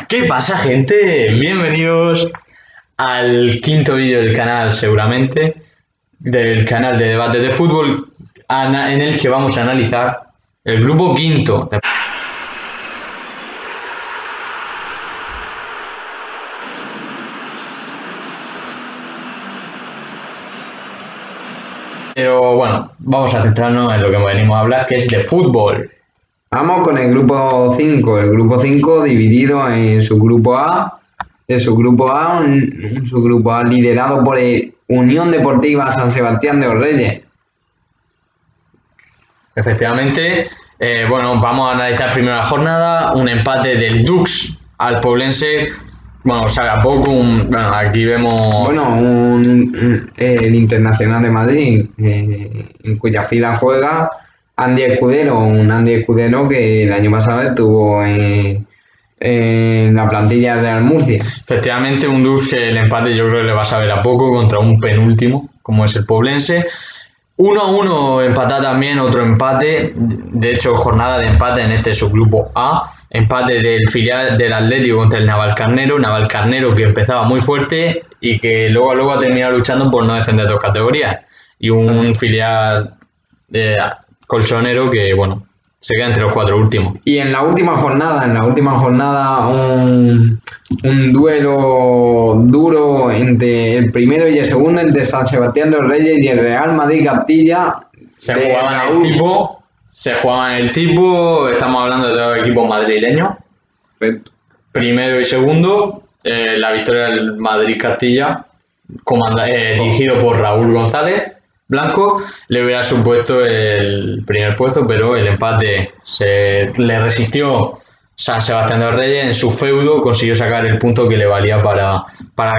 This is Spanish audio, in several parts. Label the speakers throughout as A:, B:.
A: ¿Qué pasa, gente? Bienvenidos al quinto vídeo del canal, seguramente, del canal de debate de fútbol, en el que vamos a analizar el grupo quinto. Pero bueno, vamos a centrarnos en lo que venimos a hablar, que es de fútbol.
B: Vamos con el grupo 5. El grupo 5 dividido en su grupo A. Un subgrupo A liderado por el Unión Deportiva San Sebastián de los Reyes.
A: Efectivamente, bueno, vamos a analizar primero la jornada. Un empate del Dux al Poblense. Bueno, sabe a poco. Bueno, aquí vemos.
B: Bueno, el Internacional de Madrid, en cuya fila juega Andy Escudero. Un Andy Escudero que el año pasado estuvo en la plantilla de Real Murcia.
A: Efectivamente, un Dux que el empate yo creo que le va a saber a poco contra un penúltimo, como es el Poblense. 1-1 empatado también, otro empate. De hecho, jornada de empate en este subgrupo A. Empate del filial del Atlético contra el Navalcarnero. Navalcarnero que empezaba muy fuerte y que luego ha terminado luchando por no descender dos categorías. Y un filial colchonero que, bueno, se queda entre los cuatro últimos.
B: Y en la última jornada, un duelo duro entre el primero y el segundo, entre San Sebastián de los Reyes y el Real Madrid Castilla.
A: Se jugaban el tipo, estamos hablando de dos equipos madrileños.
B: Perfecto.
A: Primero y segundo, la victoria del Madrid Castilla, dirigido por Raúl González Blanco, le hubiera supuesto el primer puesto, pero el empate le resistió San Sebastián de los Reyes. En su feudo consiguió sacar el punto que le valía para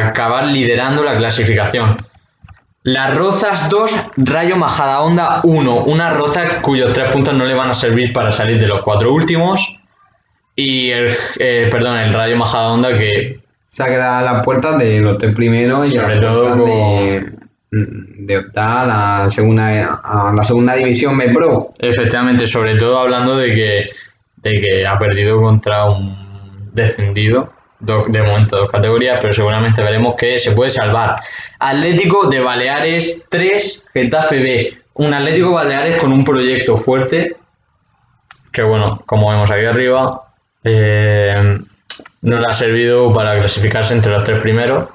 A: acabar liderando la clasificación. Las Rozas 2, Rayo Majadahonda 1. Una Roza cuyos 3 puntos no le van a servir para salir de los 4 últimos. Y el Rayo Majadahonda que
B: se ha quedado a las puertas de los 3 primeros y
A: sobre todo
B: de optar a la segunda división B Pro.
A: Efectivamente, sobre todo hablando de que ha perdido contra un descendido. De momento 2 categorías, pero seguramente veremos que se puede salvar. Atlético de Baleares 3, Getafe B. Un Atlético Baleares con un proyecto fuerte que, bueno, como vemos aquí arriba, no le ha servido para clasificarse entre los 3 primeros.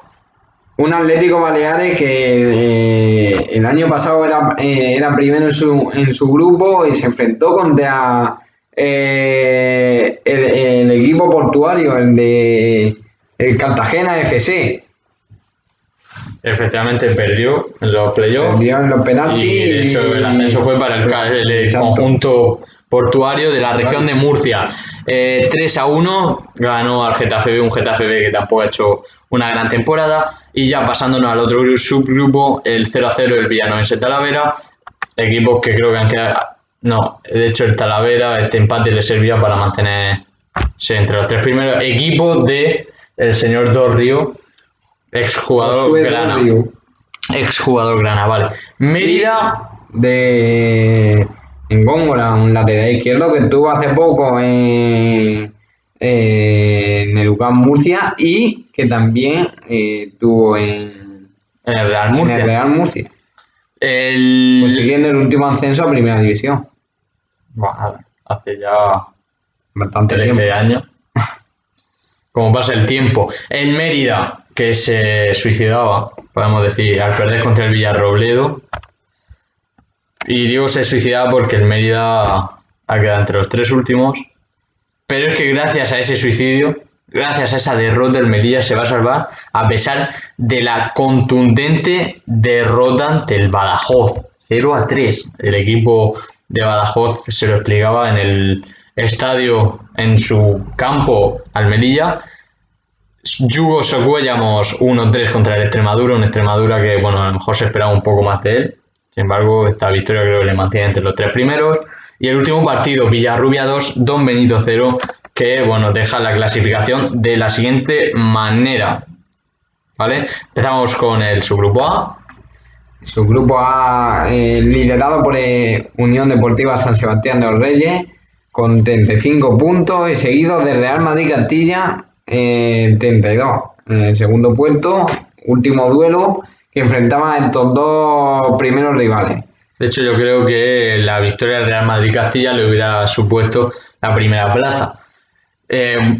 B: Un Atlético Baleares que el año pasado era primero en su grupo y se enfrentó contra el equipo portuario, el Cartagena FC.
A: Efectivamente perdió en los playoffs.
B: Perdió en los penaltis.
A: Y de hecho el ascenso fue para el conjunto portuario de la región de Murcia. 3-1 ganó al Getafe B, un Getafe B que tampoco ha hecho una gran temporada. Y ya pasándonos al otro subgrupo, el 0-0 el Villanovense Talavera. Equipos que creo que han quedado. No, de hecho el Talavera, este empate le servía para mantenerse entre los 3 primeros. Equipo de el señor Dos Ríos, exjugador Grana, vale. Mérida
B: en Góngora, un lateral izquierdo que estuvo hace poco en el UCAM Murcia y que también estuvo en
A: el Real
B: Murcia. Consiguiendo el último ascenso a Primera División.
A: Bueno, hace ya
B: bastante
A: 13
B: tiempo.
A: años. Como pasa el tiempo. El Mérida, que se suicidaba, podemos decir, al perder contra el Villarrobledo. Y digo se suicidaba porque el Mérida ha quedado entre los 3 últimos. Pero es que gracias a ese suicidio, gracias a esa derrota, el Mérida se va a salvar a pesar de la contundente derrota ante el Badajoz. 0-3. El equipo de Badajoz se lo explicaba en el estadio, en su campo Almería. Yugo Socuellamos 1-3 contra el Extremadura, un Extremadura que, bueno, a lo mejor se esperaba un poco más de él. Sin embargo, esta victoria creo que le mantiene entre los 3 primeros. Y el último partido, Villarrubia 2, Don Benito 0, que, bueno, deja la clasificación de la siguiente manera. ¿Vale? Empezamos con el subgrupo A.
B: Subgrupo A liderado por Unión Deportiva San Sebastián de los Reyes con 35 puntos y seguido de Real Madrid Castilla 32. En el segundo puesto, último duelo que enfrentaba a estos dos primeros rivales.
A: De hecho, yo creo que la victoria del Real Madrid-Castilla le hubiera supuesto la primera plaza.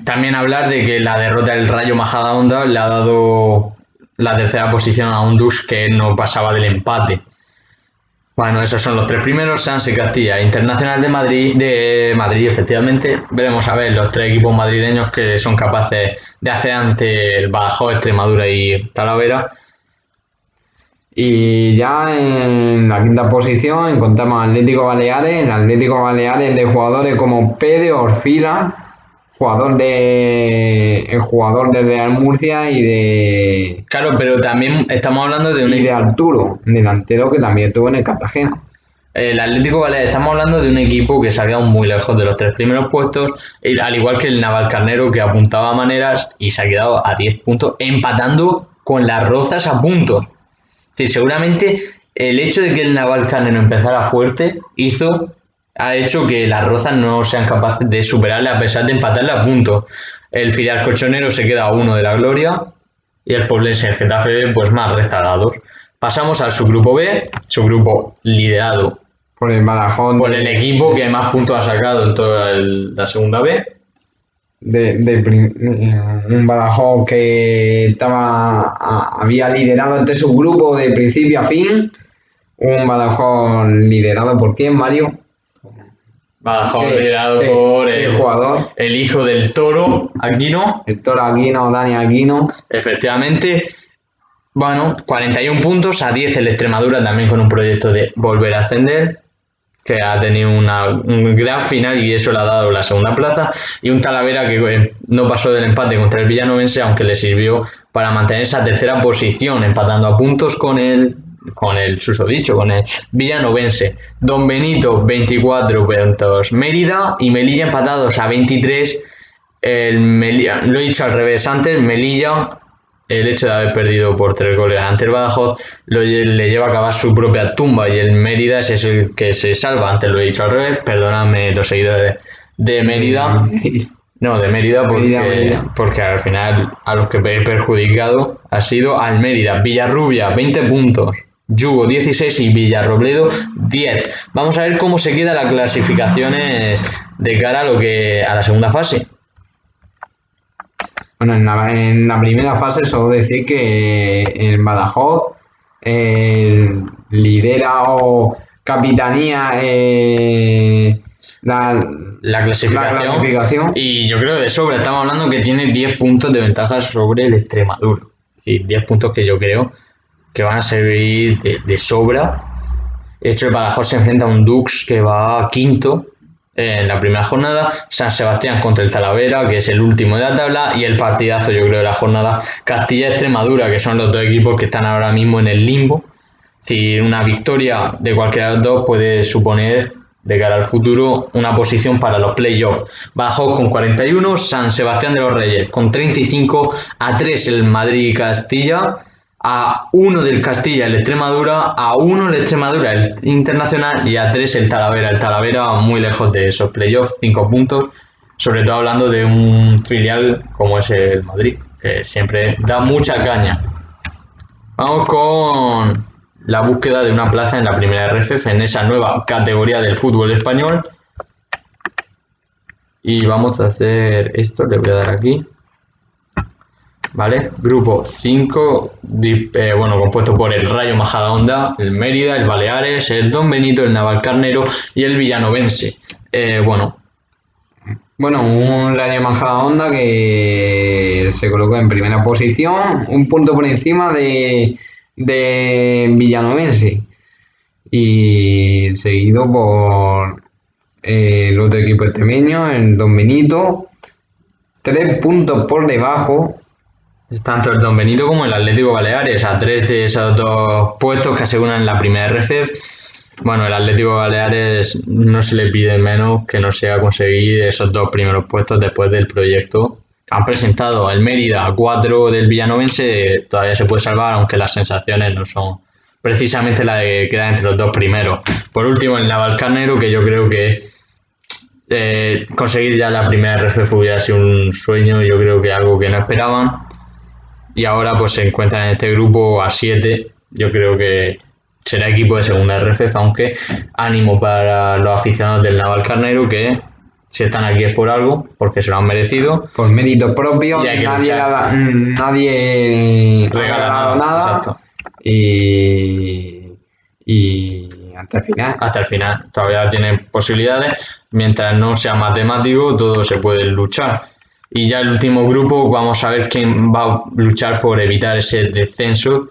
A: También hablar de que la derrota del Rayo Majadahonda le ha dado la tercera posición a un Dux que no pasaba del empate. Bueno, esos son los tres primeros, Sanse Castilla, Internacional de Madrid, efectivamente. Veremos a ver los tres equipos madrileños que son capaces de hacer ante el Badajoz, Extremadura y Talavera.
B: Y ya en la quinta posición encontramos Atlético Baleares, el Atlético Baleares de jugadores como Pedro Orfila, el jugador de Real Murcia y de
A: Claro, pero también estamos hablando de
B: y de Arturo, delantero que también estuvo en el Cartagena.
A: El Atlético Baleares, estamos hablando de un equipo que se ha quedado muy lejos de los tres primeros puestos, al igual que el Navalcarnero, que apuntaba maneras y se ha quedado a 10 puntos, empatando con las Rozas a puntos. Sí, seguramente el hecho de que el Navalcarnero empezara fuerte ha hecho que las Rozas no sean capaces de superarle a pesar de empatarle a puntos. El filial colchonero se queda a 1 de la gloria y el Poblense y el Getafe pues más rezagados. Pasamos al subgrupo B, subgrupo liderado
B: por el Badajoz,
A: por el equipo que más puntos ha sacado en toda la segunda B.
B: Un Badajoz que había liderado este subgrupo de principio a fin. Un Badajoz liderado por quién, Mario.
A: Badajoz liderado por el hijo del Toro, Aquino.
B: El Toro Aquino, Dani Aquino.
A: Efectivamente. Bueno, 41 puntos, a 10 el Extremadura también con un proyecto de volver a ascender, que ha tenido un gran final y eso le ha dado la segunda plaza, y un Talavera que no pasó del empate contra el Villanovense, aunque le sirvió para mantener esa tercera posición, empatando a puntos con el susodicho, con el Villanovense. Don Benito 24 puntos, Mérida y Melilla empatados a 23. Lo he dicho al revés antes, Melilla, el hecho de haber perdido por 3 goles ante el Badajoz le lleva a cavar su propia tumba, y el Mérida es el que se salva. Antes lo he dicho al revés, perdóname los seguidores de Mérida. No, de Mérida porque al final a los que he perjudicado ha sido al Mérida. Villarrubia 20 puntos, Yugo 16 y Villarrobledo 10. Vamos a ver cómo se quedan las clasificaciones de cara a la segunda fase.
B: Bueno, en la primera fase solo decir que el Badajoz lidera o capitanía
A: la clasificación. Y yo creo que de sobra estamos hablando que tiene 10 puntos de ventaja sobre el Extremadura. Es decir, 10 puntos que yo creo que van a servir de sobra. De hecho, el Badajoz se enfrenta a un Dux que va quinto en la primera jornada, San Sebastián contra el Talavera, que es el último de la tabla, y el partidazo, yo creo, de la jornada, Castilla-Extremadura, que son los dos equipos que están ahora mismo en el limbo. Si una victoria de cualquiera de los dos puede suponer, de cara al futuro, una posición para los playoffs. Badajoz con 41, San Sebastián de los Reyes con 35, a 3 el Madrid y Castilla, a 1 del Castilla el Extremadura, a 1 el Extremadura el Internacional y a 3 el Talavera. El Talavera muy lejos de esos playoffs, 5 puntos, sobre todo hablando de un filial como es el Madrid, que siempre da mucha caña. Vamos con la búsqueda de una plaza en la primera RFF, en esa nueva categoría del fútbol español. Y vamos a hacer esto, le voy a dar aquí. ¿Vale? Grupo 5, compuesto por el Rayo Majadahonda, el Mérida, el Baleares, el Don Benito, el Navalcarnero y el Villanovense.
B: Un Rayo Majadahonda que se colocó en primera posición, un punto por encima de Villanovense, y seguido por el otro equipo extremeño, el Don Benito, 3 puntos por debajo.
A: Tanto el Don Benito como el Atlético Baleares, a 3 de esos dos puestos que aseguran la primera RFF. Bueno, el Atlético Baleares no se le pide menos que no sea conseguir esos 2 primeros puestos después del proyecto que han presentado. El Mérida a 4 del Villanovense todavía se puede salvar, aunque las sensaciones no son precisamente la de quedar entre los 2 primeros. Por último, el Navalcarnero, que yo creo que conseguir ya la primera RFF hubiera sido un sueño, yo creo que algo que no esperaban. Y ahora pues se encuentran en este grupo a 7. Yo creo que será equipo de segunda RFF, aunque ánimo para los aficionados del Navalcarnero, que si están aquí es por algo, porque se lo han merecido.
B: Por mérito propio,
A: Y hay que
B: nadie,
A: luchar.
B: nadie ha
A: Regala
B: regalado
A: nada,
B: nada.
A: exacto.
B: Y hasta el final.
A: Hasta el final. Todavía tienen posibilidades. Mientras no sea matemático, todo se puede luchar. Y ya el último grupo, vamos a ver quién va a luchar por evitar ese descenso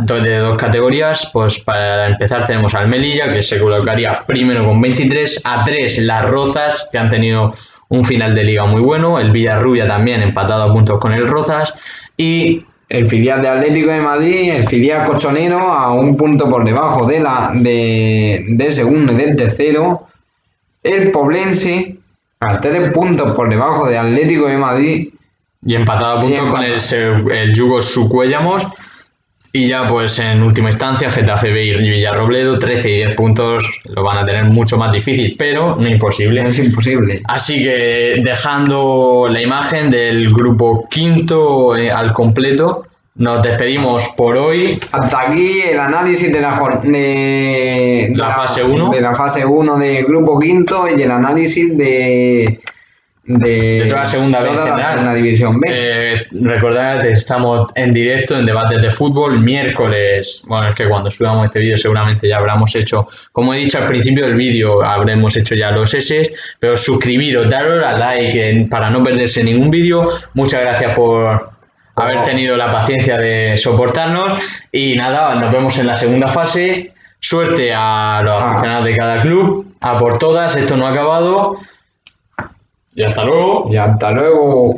A: de 2 categorías. Pues para empezar tenemos al Melilla, que se colocaría primero con 23, a 3 las Rozas, que han tenido un final de liga muy bueno, el Villarrubia también empatado a puntos con el Rozas, y
B: el filial de Atlético de Madrid, el filial colchonero, a un punto por debajo del segundo y del tercero, el Poblense a 3 puntos por debajo de Atlético de Madrid
A: y empatado a puntos con el Yugo Sucuellamos. Y ya pues en última instancia Getafe B y Villarrobledo, 13 y 10 puntos, lo van a tener mucho más difícil, pero no imposible.
B: No es imposible.
A: Así que dejando la imagen del grupo quinto al completo, nos despedimos por hoy.
B: Hasta aquí el análisis de la
A: fase 1.
B: De la fase 1 del grupo quinto y el análisis de
A: toda la segunda B en general.
B: La segunda división B.
A: Recordad que estamos en directo en debates de fútbol miércoles. Bueno, es que cuando subamos este vídeo seguramente ya habremos hecho, como he dicho al principio del vídeo, habremos hecho ya los S, pero suscribiros, daros a like para no perderse ningún vídeo. Muchas gracias por haber tenido la paciencia de soportarnos y nada, nos vemos en la segunda fase. Suerte a los aficionados de cada club, a por todas, esto no ha acabado. Y hasta luego.
B: Y hasta luego.